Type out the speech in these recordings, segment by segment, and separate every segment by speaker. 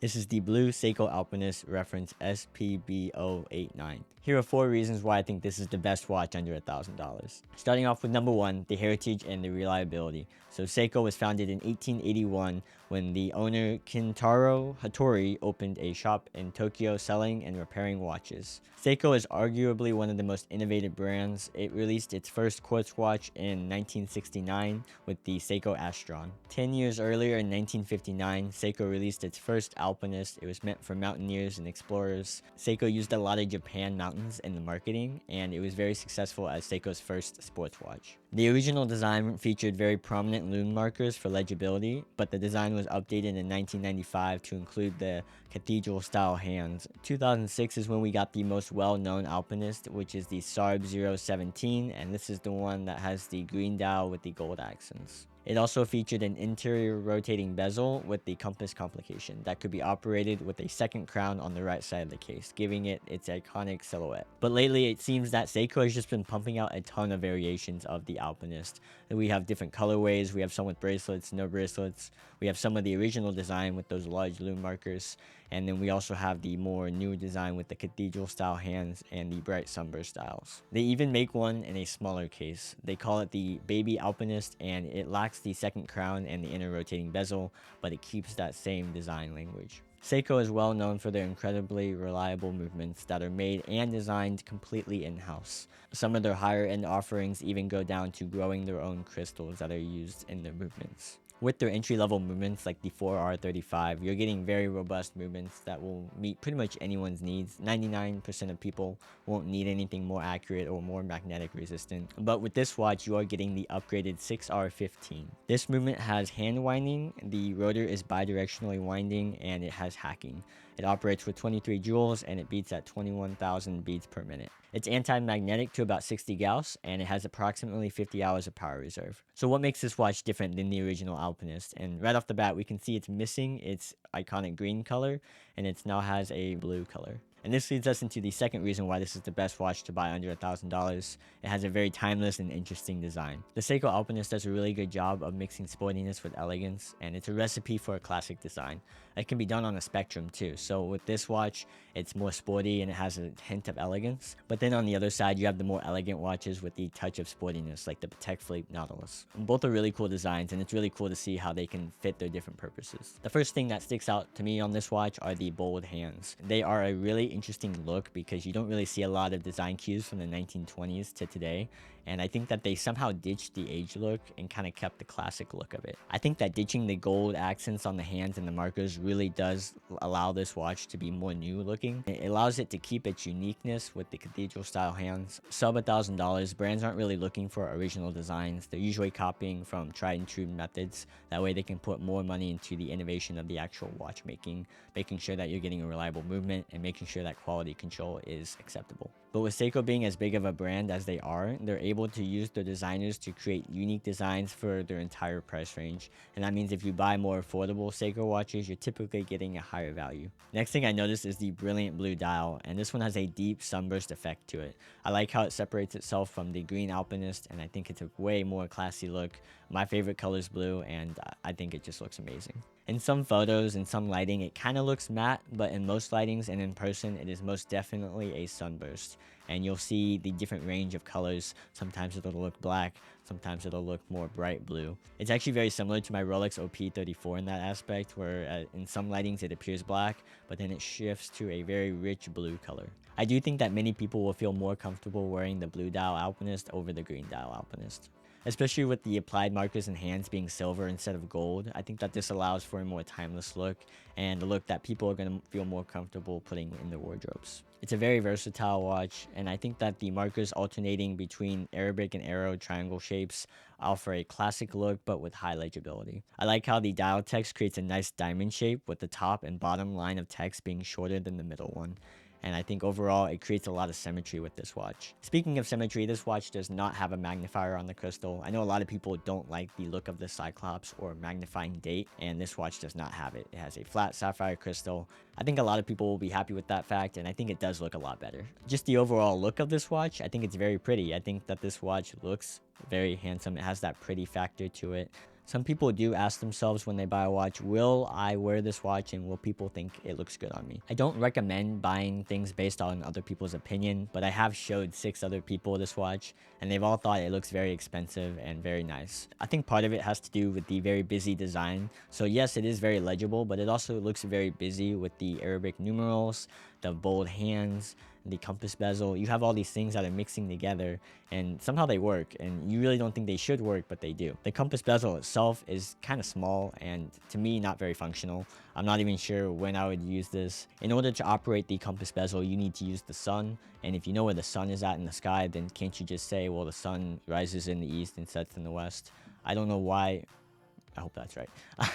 Speaker 1: This is the blue Seiko Alpinist reference SPB089. Here are 4 reasons why I think this is the best watch under $1,000. Starting off with number 1, the heritage and the reliability. So Seiko was founded in 1881 when the owner Kintaro Hattori opened a shop in Tokyo selling and repairing watches. Seiko is arguably one of the most innovative brands. It released its first quartz watch in 1969 with the Seiko Astron. 10 years earlier in 1959, Seiko released its first Alpinist. It was meant for mountaineers and explorers. Seiko used a lot of Japan mountains in the marketing, and it was very successful as Seiko's first sports watch. The original design featured very prominent lume markers for legibility, but the design was updated in 1995 to include the cathedral-style hands. 2006 is when we got the most well-known Alpinist, which is the SPB017, and this is the one that has the green dial with the gold accents. It also featured an interior rotating bezel with the compass complication that could be operated with a second crown on the right side of the case, giving it its iconic silhouette. But lately, it seems that Seiko has just been pumping out a ton of variations of the Alpinist. We have different colorways, we have some with bracelets, no bracelets, we have some of the original design with those large lume markers, and then we also have the more newer design with the cathedral style hands and the bright sunburst styles. They even make one in a smaller case. They call it the Baby Alpinist, and it lacks the second crown and the inner rotating bezel, but it keeps that same design language. Seiko is well known for their incredibly reliable movements that are made and designed completely in-house. Some of their higher end offerings even go down to growing their own crystals that are used in their movements. With their entry-level movements like the 4R35, you're getting very robust movements that will meet pretty much anyone's needs. 99% of people won't need anything more accurate or more magnetic resistant. But with this watch, you are getting the upgraded 6R15. This movement has hand winding, the rotor is bidirectionally winding, and it has hacking. It operates with 23 joules and it beats at 21,000 beats per minute. It's anti-magnetic to about 60 Gauss, and it has approximately 50 hours of power reserve. So what makes this watch different than the original Alpinist? And right off the bat, we can see it's missing its iconic green color, and it now has a blue color. And this leads us into the second reason why this is the best watch to buy under $1,000. It has a very timeless and interesting design. The Seiko Alpinist does a really good job of mixing sportiness with elegance, and it's a recipe for a classic design. It can be done on a spectrum too. So with this watch, it's more sporty and it has a hint of elegance. But then on the other side, you have the more elegant watches with the touch of sportiness, like the Patek Philippe Nautilus. Both are really cool designs, and it's really cool to see how they can fit their different purposes. The first thing that sticks out to me on this watch are the bold hands. They are a really interesting look because you don't really see a lot of design cues from the 1920s to today, and I think that they somehow ditched the age look and kind of kept the classic look of it. I think that ditching the gold accents on the hands and the markers really does allow this watch to be more new looking. It allows it to keep its uniqueness with the cathedral style hands. Sub $1,000, brands aren't really looking for original designs. They're usually copying from tried and true methods. That way they can put more money into the innovation of the actual watchmaking, making sure that you're getting a reliable movement and making sure that quality control is acceptable. But with Seiko being as big of a brand as they are, they're able to use their designers to create unique designs for their entire price range. And that means if you buy more affordable Seiko watches, you're typically getting a higher value. Next thing I noticed is the brilliant blue dial, and this one has a deep sunburst effect to it. I like how it separates itself from the green Alpinist, and I think it's a way more classy look. My favorite color is blue, and I think it just looks amazing. In some photos and some lighting, it kind of looks matte, but in most lightings and in person, it is most definitely a sunburst. And you'll see the different range of colors. Sometimes it'll look black, sometimes it'll look more bright blue. It's actually very similar to my Rolex OP34 in that aspect, where in some lightings it appears black, but then it shifts to a very rich blue color. I do think that many people will feel more comfortable wearing the blue dial Alpinist over the green dial Alpinist. Especially with the applied markers and hands being silver instead of gold, I think that this allows for a more timeless look and a look that people are going to feel more comfortable putting in their wardrobes. It's a very versatile watch, and I think that the markers alternating between Arabic and arrow triangle shapes offer a classic look but with high legibility. I like how the dial text creates a nice diamond shape with the top and bottom line of text being shorter than the middle one. And I think overall it creates a lot of symmetry with this watch. Speaking of symmetry, this watch does not have a magnifier on the crystal. I know a lot of people don't like the look of the Cyclops or magnifying date, and this watch does not have it. It has a flat sapphire crystal. I think a lot of people will be happy with that fact, and I think it does look a lot better. Just the overall look of this watch, I think it's very pretty. I think that this watch looks very handsome. It has that pretty factor to it. Some people do ask themselves when they buy a watch, will I wear this watch and will people think it looks good on me? I don't recommend buying things based on other people's opinion, but I have showed 6 other people this watch and they've all thought it looks very expensive and very nice. I think part of it has to do with the very busy design. So yes, it is very legible, but it also looks very busy with the Arabic numerals, the bold hands, the compass bezel. You have all these things that are mixing together and somehow they work, and you really don't think they should work, but they do. The compass bezel itself is kind of small and to me not very functional. I'm not even sure when I would use this. In order to operate the compass bezel, you need to use the sun, and if you know where the sun is at in the sky, then can't you just say, well, the sun rises in the east and sets in the west? I don't know why. I hope that's right.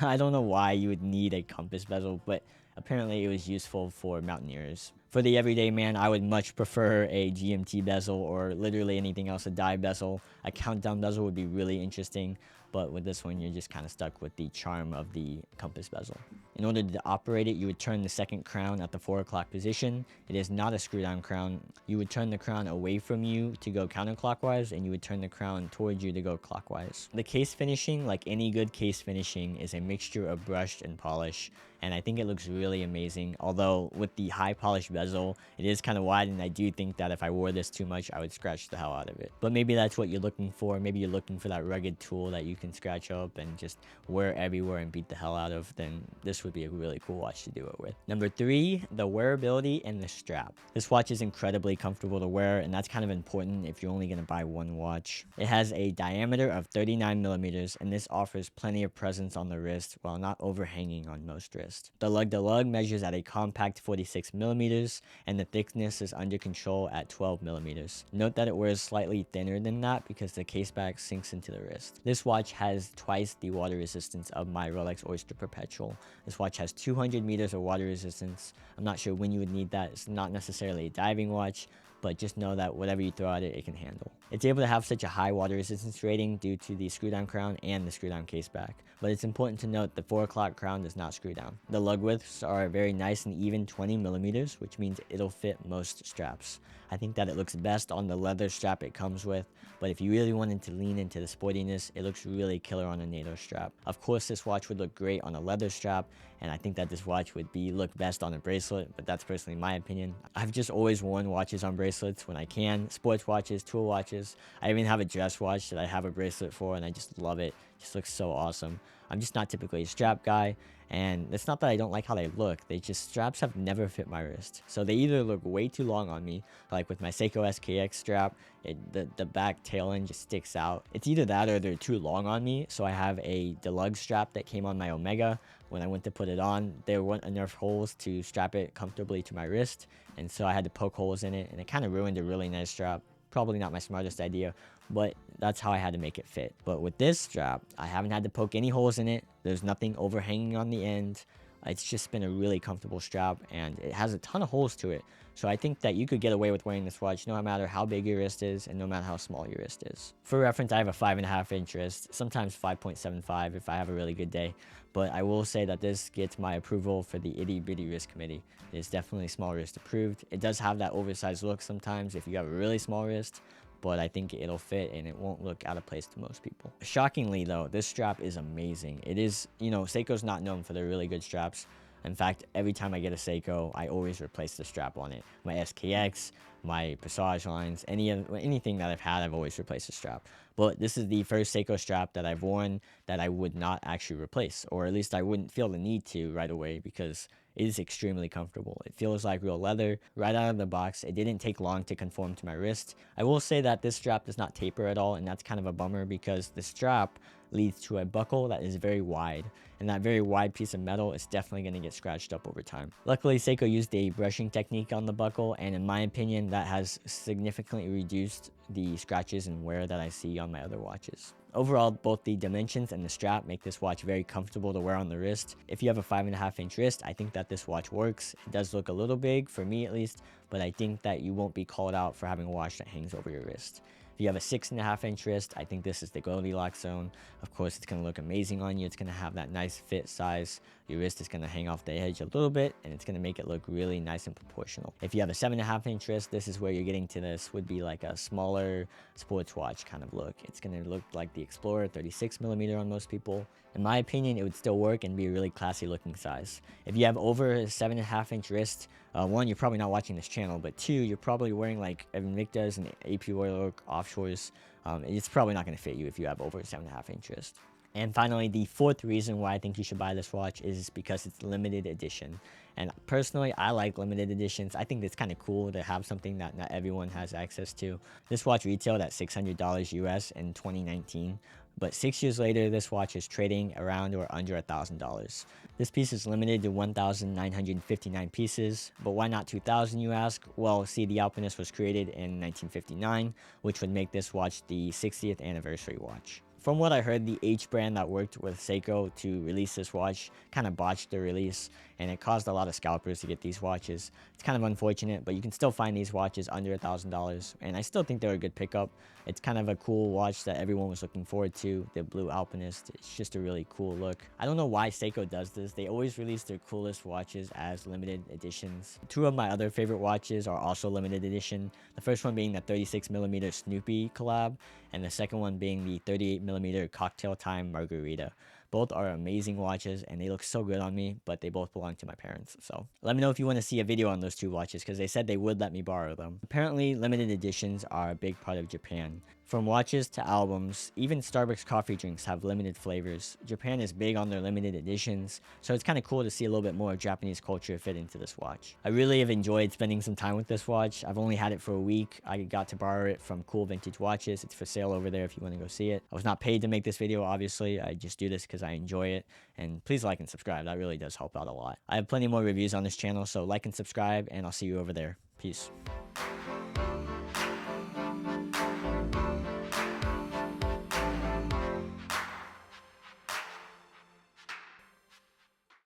Speaker 1: I don't know why you would need a compass bezel, but apparently it was useful for mountaineers. For the everyday man, I would much prefer a GMT bezel or literally anything else, a die bezel. A countdown bezel would be really interesting, but with this one, you're just kind of stuck with the charm of the compass bezel. In order to operate it, you would turn the second crown at the 4 o'clock position. It is not a screw down crown. You would turn the crown away from you to go counterclockwise, and you would turn the crown towards you to go clockwise. The case finishing, like any good case finishing, is a mixture of brushed and polish, and I think it looks really amazing. Although with the high polish bezel, it is kind of wide, and I do think that if I wore this too much, I would scratch the hell out of it. But maybe that's what you're looking for. Maybe you're looking for that rugged tool that you can scratch up and just wear everywhere and beat the hell out of, then this would be a really cool watch to do it with. Number 3, the wearability and the strap. This watch is incredibly comfortable to wear, and that's kind of important if you're only going to buy one watch. It has a diameter of 39 millimeters, and this offers plenty of presence on the wrist while not overhanging on most wrists. The lug-to-lug measures at a compact 46 millimeters, and the thickness is under control at 12 millimeters. Note that it wears slightly thinner than that because the case back sinks into the wrist. This watch has twice the water resistance of my Rolex Oyster Perpetual. This watch has 200 meters of water resistance. I'm not sure when you would need that. It's not necessarily a diving watch, but just know that whatever you throw at it, it can handle. It's able to have such a high water resistance rating due to the screw down crown and the screw down case back. But it's important to note the 4 o'clock crown does not screw down. The lug widths are very nice and even 20 millimeters, which means it'll fit most straps. I think that it looks best on the leather strap it comes with, but if you really wanted to lean into the sportiness, it looks really killer on a NATO strap. Of course, this watch would look great on a leather strap, and I think that this watch would look best on a bracelet, but that's personally my opinion. I've just always worn watches on bracelets when I can. Sports watches, tool watches. I even have a dress watch that I have a bracelet for, and I just love it. It just looks so awesome. I'm just not typically a strap guy, and it's not that I don't like how they look. Straps have never fit my wrist. So they either look way too long on me, like with my Seiko SKX strap, the back tail end just sticks out. It's either that or they're too long on me. So I have a deluxe strap that came on my Omega. When I went to put it on, there weren't enough holes to strap it comfortably to my wrist, and so I had to poke holes in it, and it kind of ruined a really nice strap. Probably not my smartest idea, but that's how I had to make it fit. But with this strap, I haven't had to poke any holes in it. There's nothing overhanging on the end. It's just been a really comfortable strap, and it has a ton of holes to it. So I think that you could get away with wearing this watch no matter how big your wrist is and no matter how small your wrist is. For reference, I have a 5.5 inch wrist, sometimes 5.75 if I have a really good day. But I will say that this gets my approval for the Itty Bitty Wrist Committee. It is definitely small wrist approved. It does have that oversized look sometimes if you have a really small wrist, but I think it'll fit and it won't look out of place to most people. Shockingly though, this strap is amazing. It is, Seiko's not known for their really good straps. In fact, every time I get a Seiko, I always replace the strap on it. My SKX, my Passage lines, anything that I've had, I've always replaced the strap. But this is the first Seiko strap that I've worn that I would not actually replace, or at least I wouldn't feel the need to right away because it is extremely comfortable. It feels like real leather right out of the box. It didn't take long to conform to my wrist. I will say that this strap does not taper at all, and that's kind of a bummer because the strap leads to a buckle that is very wide, and that very wide piece of metal is definitely going to get scratched up over time. Luckily, Seiko used a brushing technique on the buckle, and in my opinion, that has significantly reduced the scratches and wear that I see on my other watches. Overall, both the dimensions and the strap make this watch very comfortable to wear on the wrist. If you have a 5.5 inch wrist, I think that this watch works. It does look a little big, for me at least, but I think that you won't be called out for having a watch that hangs over your wrist. If you have a 6.5-inch wrist, I think this is the Goldilocks zone. Of course, it's going to look amazing on you. It's going to have that nice fit size. Your wrist is going to hang off the edge a little bit, and it's going to make it look really nice and proportional. If you have a 7.5-inch wrist, this is where you're getting to. This would be like a smaller sports watch kind of look. It's going to look like the Explorer 36mm on most people. In my opinion, it would still work and be a really classy looking size. If you have over a 7.5-inch wrist, one, you're probably not watching this channel, but two, you're probably wearing like Invictus and AP Royal Oak offshores. It's probably not going to fit you if you have over a 7.5-inch wrist. And finally, the fourth reason why I think you should buy this watch is because it's limited edition. And personally, I like limited editions. I think it's kind of cool to have something that not everyone has access to. This watch retailed at $600 US in 2019. But 6 years later, this watch is trading around or under $1,000. This piece is limited to 1,959 pieces, but why not 2,000, you ask? Well, see, the Alpinist was created in 1959, which would make this watch the 60th anniversary watch. From what I heard, the H brand that worked with Seiko to release this watch kind of botched the release, and it caused a lot of scalpers to get these watches. It's kind of unfortunate, but you can still find these watches under $1,000, and I still think they're a good pickup. It's kind of a cool watch that everyone was looking forward to, the blue Alpinist. It's just a really cool look. I don't know why Seiko does this. They always release their coolest watches as limited editions. Two of my other favorite watches are also limited edition. The first one being the 36mm Snoopy collab, and the second one being the 38mm Cocktail Time Margarita. Both are amazing watches and they look so good on me, but they both belong to my parents. So let me know if you want to see a video on those two watches, because they said they would let me borrow them. Apparently, limited editions are a big part of Japan. From watches to albums, even Starbucks coffee drinks have limited flavors. Japan is big on their limited editions, so it's kind of cool to see a little bit more Japanese culture fit into this watch. I really have enjoyed spending some time with this watch. I've only had it for a week. I got to borrow it from Cool Vintage Watches. It's for sale over there if you want to go see it. I was not paid to make this video, obviously. I just do this because I enjoy it. And please like and subscribe. That really does help out a lot. I have plenty more reviews on this channel, so like and subscribe, and I'll see you over there. Peace.